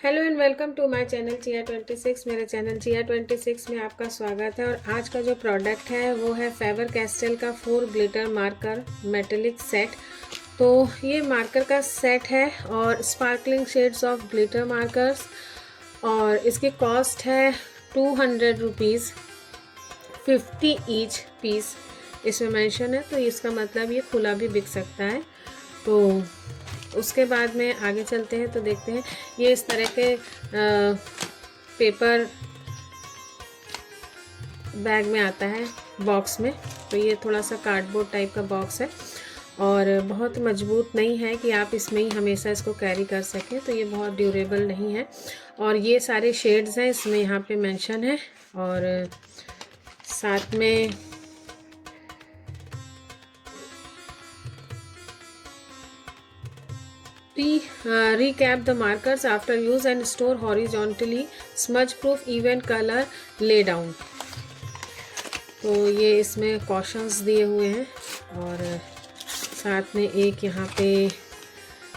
Hello and welcome to my channel चिया 26। मेरे channel चिया 26 में आपका स्वागत है। और आज का जो प्रोडक्ट है वो है फेबर कैस्टल का 4 ग्लिटर मार्कर मेटेलिक सेट। तो ये मार्कर का सेट है और sparkling shades of glitter markers, और इसकी कॉस्ट है 200 रुपीज़, 50 ईच पीस इसमें मेंशन है। तो इसका मतलब ये खुला भी बिक सकता है। तो उसके बाद में आगे चलते हैं तो देखते हैं ये इस तरह के पेपर बैग में आता है, बॉक्स में। तो ये थोड़ा सा कार्डबोर्ड टाइप का बॉक्स है और बहुत मजबूत नहीं है कि आप इसमें ही हमेशा इसको कैरी कर सकें। तो ये बहुत ड्यूरेबल नहीं है। और ये सारे शेड्स हैं इसमें यहाँ पे मेंशन है। और साथ में recap the markers after use and store horizontally, smudge proof, even color lay down। तो ये इसमें कॉशंस दिए हुए हैं और साथ में एक यहाँ पे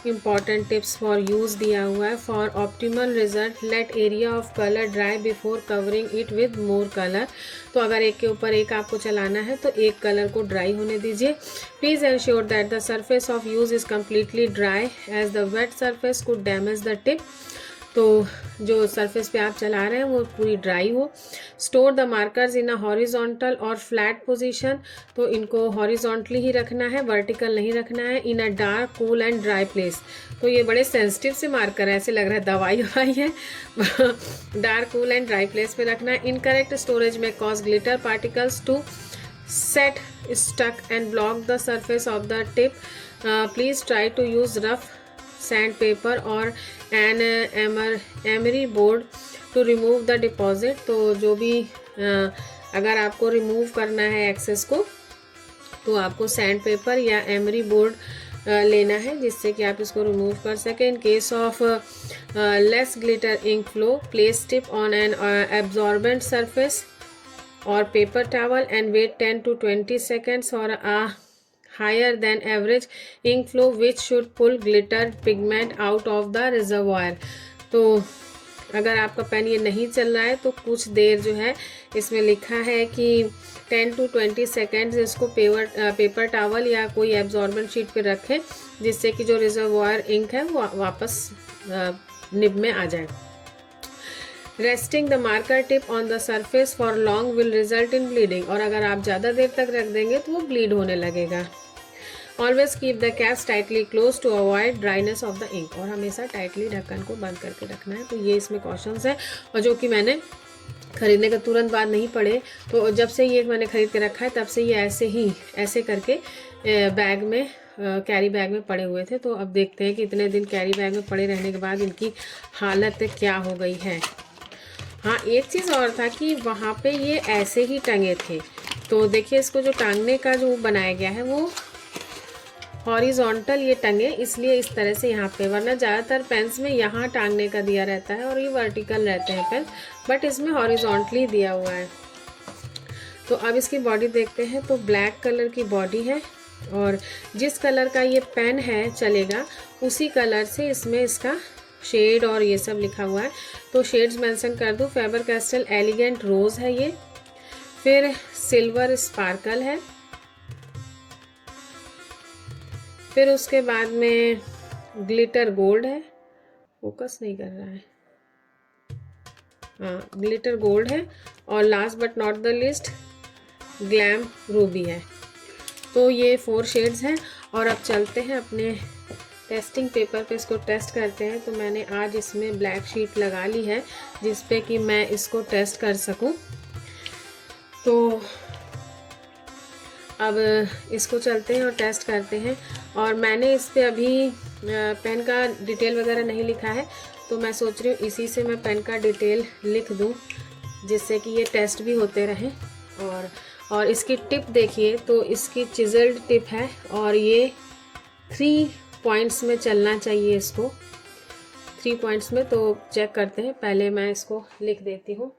इम्पॉर्टेंट टिप्स फॉर यूज़ दिया हुआ है। For optimal result let area of colour dry before covering it with more colour. तो अगर एक के ऊपर एक आपको चलाना है तो एक कलर को ड्राई होने दीजिए। Please ensure that the surface of use is completely dry as the wet surface could damage the tip. तो जो सरफेस पे आप चला रहे हैं वो पूरी ड्राई हो। Store the markers in a horizontal और फ्लैट पोजीशन। तो इनको हॉरिजॉन्टली ही रखना है, वर्टिकल नहीं रखना है। In a dark cool and dry place. तो ये बड़े सेंसिटिव से मार्कर है, ऐसे लग रहा है दवाई ववाई है। Dark cool and dry place पे रखना है। इनकरेक्ट स्टोरेज में cause glitter particles to set stuck and block the surface of the tip. Please try to use rough sandpaper or an emery board to remove the deposit। तो जो भी अगर आपको remove करना है एक्सेस को तो आपको सैंड पेपर या एमरी बोर्ड लेना है जिससे कि आप इसको रिमूव कर सकें। In case of less glitter ink flow place tip on an absorbent surface or paper towel and wait 10 to 20 seconds for a higher than average ink flow which should pull glitter pigment out of the reservoir। तो अगर आपका pen ये नहीं चल रहा है तो कुछ देर जो है इसमें लिखा है कि 10 to 20 सेकेंड्स इसको पेपर टावल या कोई एब्जॉर्बेंट शीट पे रखें जिससे कि जो रिजर्वायर इंक है वो वापस निब में आ जाए। Resting the marker tip on the surface for long will result in bleeding. और अगर आप ज़्यादा देर तक रख देंगे तो वो ब्लीड होने लगेगा। Always keep the caps tightly close to avoid dryness of the ink. और हमेशा टाइटली ढक्कन को बंद करके रखना है। तो ये इसमें कॉशंस है और जो कि मैंने खरीदने का तुरंत बाद नहीं पड़े। तो जब से ये मैंने खरीद के रखा है तब से ये ऐसे करके बैग में कैरी बैग में पड़े हुए थे। तो अब देखते हैं कि इतने दिन कैरी बैग में पड़े रहने के बाद इनकी हालत क्या हो गई है। हाँ, एक चीज़ और था कि वहाँ पे ये ऐसे ही टंगे थे। तो देखिए इसको जो टांगने का जो बनाया गया है वो हॉरिजॉन्टल ये टंगे, इसलिए इस तरह से यहाँ पे, वरना ज़्यादातर पेन्स में यहाँ टांगने का दिया रहता है और ये वर्टिकल रहते हैं पेन, बट इसमें हॉरिजॉन्टली दिया हुआ है। तो अब इसकी बॉडी देखते हैं। तो ब्लैक कलर की बॉडी है और जिस कलर का ये पेन है चलेगा उसी कलर से इसमें इसका शेड और ये सब लिखा हुआ है। तो शेड्स मेंशन कर दूँ। फेबर कैस्टल एलिगेंट रोज़ है ये, फिर सिल्वर स्पार्कल है, फिर उसके बाद में ग्लिटर गोल्ड है। फोकस नहीं कर रहा है, हाँ ग्लिटर गोल्ड है, और last but not the list glam Ruby है। तो ये 4 शेड्स हैं। और अब चलते हैं अपने टेस्टिंग पेपर पे इसको टेस्ट करते हैं। तो मैंने आज इसमें ब्लैक शीट लगा ली है जिस पे कि मैं इसको टेस्ट कर सकूं। तो अब इसको चलते हैं और टेस्ट करते हैं। और मैंने इस पे अभी पेन का डिटेल वगैरह नहीं लिखा है, तो मैं सोच रही हूँ इसी से मैं पेन का डिटेल लिख दूँ जिससे कि ये टेस्ट भी होते रहें। और इसकी टिप देखिए, तो इसकी चिजल्ड टिप है और ये 3 पॉइंट्स में चलना चाहिए इसको, 3 पॉइंट्स में। तो चेक करते हैं, पहले मैं इसको लिख देती हूँ।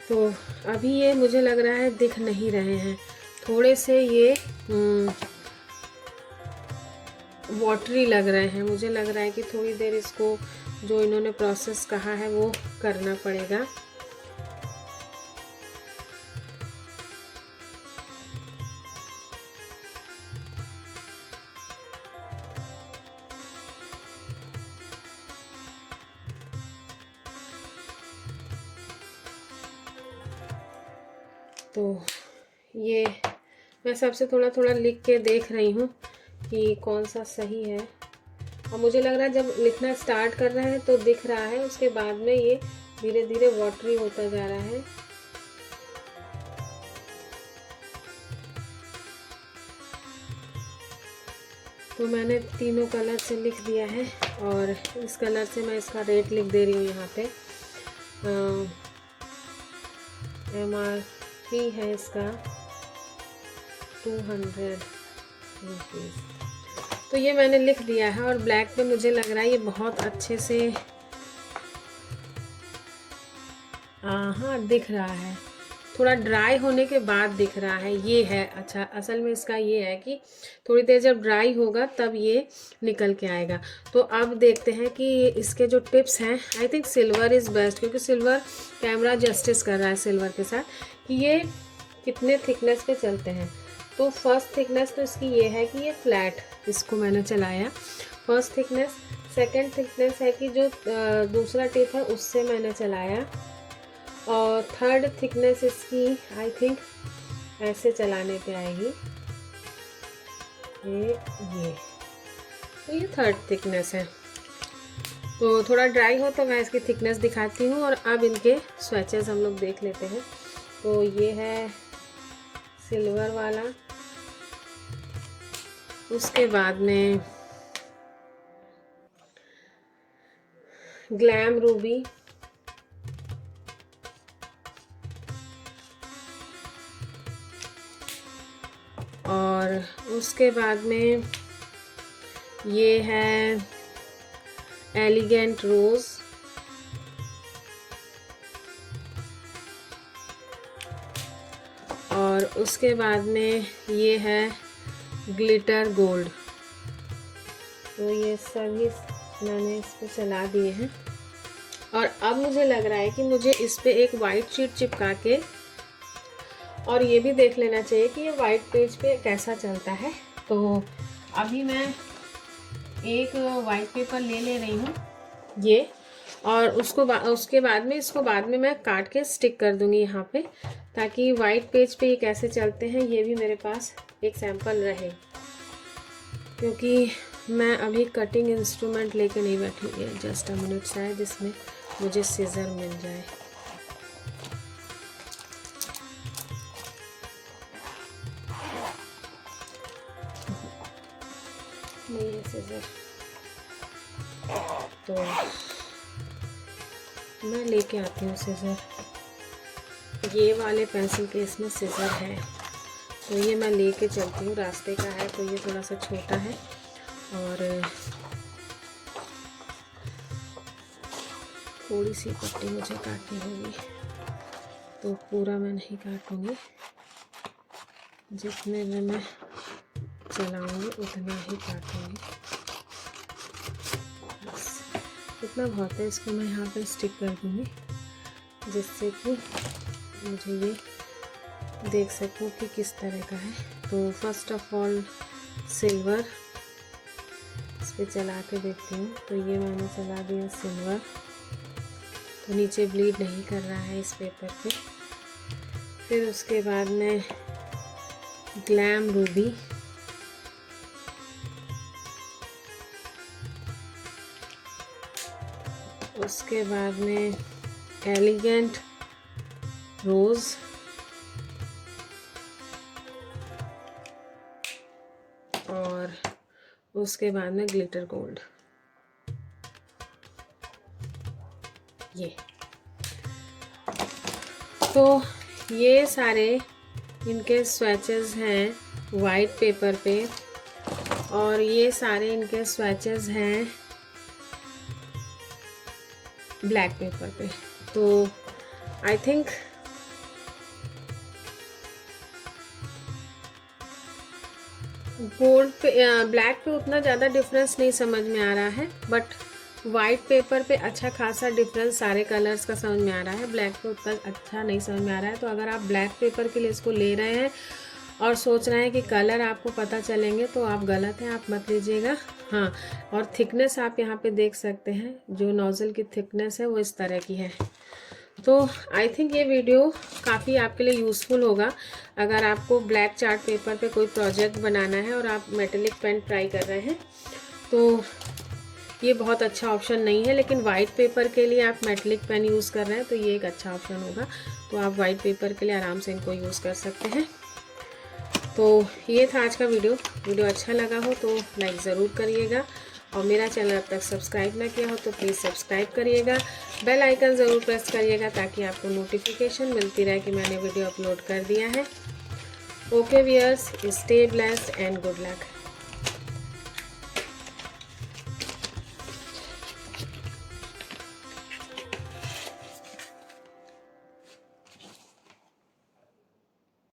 तो अभी ये मुझे लग रहा है दिख नहीं रहे हैं, थोड़े से ये वाटरी लग रहे हैं। मुझे लग रहा है कि थोड़ी देर इसको जो इन्होंने प्रोसेस कहा है वो करना पड़ेगा। तो ये मैं सबसे थोड़ा थोड़ा लिख के देख रही हूँ कि कौन सा सही है। और मुझे लग रहा है जब लिखना स्टार्ट कर रहे हैं तो दिख रहा है, उसके बाद में ये धीरे धीरे वाटरी होता जा रहा है। तो मैंने तीनों कलर से लिख दिया है और इस कलर से मैं इसका रेट लिख दे रही हूँ यहाँ पे। MRP है इसका 200 रुपीज़। तो ये मैंने लिख दिया है और ब्लैक पे मुझे लग रहा है ये बहुत अच्छे से हाँ दिख रहा है, थोड़ा ड्राई होने के बाद दिख रहा है। ये है अच्छा, असल में इसका ये है कि थोड़ी देर जब ड्राई होगा तब ये निकल के आएगा। तो अब देखते हैं कि इसके जो टिप्स हैं, I think silver is best, क्योंकि सिल्वर कैमरा जस्टिस कर रहा है सिल्वर के साथ कि ये कितने थिकनेस पे चलते हैं। तो फर्स्ट थिकनेस तो इसकी ये है कि ये फ्लैट, इसको मैंने चलाया फर्स्ट थिकनेस। सेकंड थिकनेस है कि जो दूसरा टिप है उससे मैंने चलाया। और थर्ड थिकनेस इसकी आई थिंक ऐसे चलाने पे आएगी, ये तो ये थर्ड थिकनेस है। तो थोड़ा ड्राई हो तो मैं इसकी थिकनेस दिखाती हूँ। और अब इनके स्वेचेस हम लोग देख लेते हैं। तो ये है सिल्वर वाला, उसके बाद में ग्लैम रूबी, और उसके बाद में ये है एलिगेंट रोज़, और उसके बाद में ये है ग्लिटर गोल्ड। तो ये सभी मैंने इस पे चला दिए हैं। और अब मुझे लग रहा है कि मुझे इस पे एक वाइट शीट चिपका के और ये भी देख लेना चाहिए कि ये वाइट पेज पे कैसा चलता है। तो अभी मैं एक वाइट पेपर ले रही हूँ ये, और उसके बाद में इसको बाद में मैं काट के स्टिक कर दूँगी यहाँ पे, ताकि वाइट पेज पे ये कैसे चलते हैं ये भी मेरे पास एक सैम्पल रहे। क्योंकि मैं अभी कटिंग इंस्ट्रूमेंट लेके नहीं बैठी हूँ, जस्ट अ मिनट शायद इसमें मुझे सीज़र मिल जाए। नहीं है सीज़र, तो मैं लेके आती हूँ सीज़र। ये वाले पेंसिल केस में सीज़र है, तो ये मैं लेके चलती हूँ। रास्ते का है तो ये थोड़ा सा छोटा है, और थोड़ी सी पट्टी मुझे काटनी होगी, तो पूरा मैं नहीं काटूँगी, जितने में मैं चलाऊँगी उतना ही काटूँगी। बस इतना बहुत है, इसको मैं यहाँ पे स्टिक कर दूँगी, जिससे कि मुझे ये देख सकूँ कि किस तरह का है। तो फर्स्ट ऑफ ऑल सिल्वर इस पर चला के देखती हूँ। तो ये मैंने चला दिया सिल्वर, तो नीचे ब्लीड नहीं कर रहा है इस पेपर पे। फिर उसके बाद में ग्लैम रूबी, उसके बाद में एलिगेंट रोज़, और उसके बाद में ग्लिटर गोल्ड। ये तो ये सारे इनके स्वैचेस हैं वाइट पेपर पे, और ये सारे इनके स्वैचेस हैं ब्लैक पेपर पे। तो आई थिंक गोल्ड पे ब्लैक पे उतना ज़्यादा डिफरेंस नहीं समझ में आ रहा है, बट वाइट पेपर पे अच्छा खासा डिफरेंस सारे कलर्स का समझ में आ रहा है। ब्लैक पे उतना अच्छा नहीं समझ में आ रहा है। तो अगर आप ब्लैक पेपर के लिए इसको ले रहे हैं और सोच रहे हैं कि कलर आपको पता चलेंगे, तो आप गलत हैं, आप मत लीजिएगा। हाँ, और थिकनेस आप यहाँ पे देख सकते हैं, जो नोज़ल की थिकनेस है वो इस तरह की है। तो आई थिंक ये वीडियो काफ़ी आपके लिए यूज़फुल होगा। अगर आपको ब्लैक चार्ट पेपर पे कोई प्रोजेक्ट बनाना है और आप मेटेलिक पेन ट्राई कर रहे हैं, तो ये बहुत अच्छा ऑप्शन नहीं है। लेकिन वाइट पेपर के लिए आप मेटेलिक पेन यूज़ कर रहे हैं तो ये एक अच्छा ऑप्शन होगा। तो आप वाइट पेपर के लिए आराम से इनको यूज़ कर सकते हैं। तो ये था आज का वीडियो अच्छा लगा हो तो लाइक ज़रूर करिएगा, और मेरा चैनल अब तक सब्सक्राइब ना किया हो तो प्लीज़ सब्सक्राइब करिएगा। बेल आइकन ज़रूर प्रेस करिएगा ताकि आपको नोटिफिकेशन मिलती रहे कि मैंने वीडियो अपलोड कर दिया है। Okay viewers, stay blessed and good luck.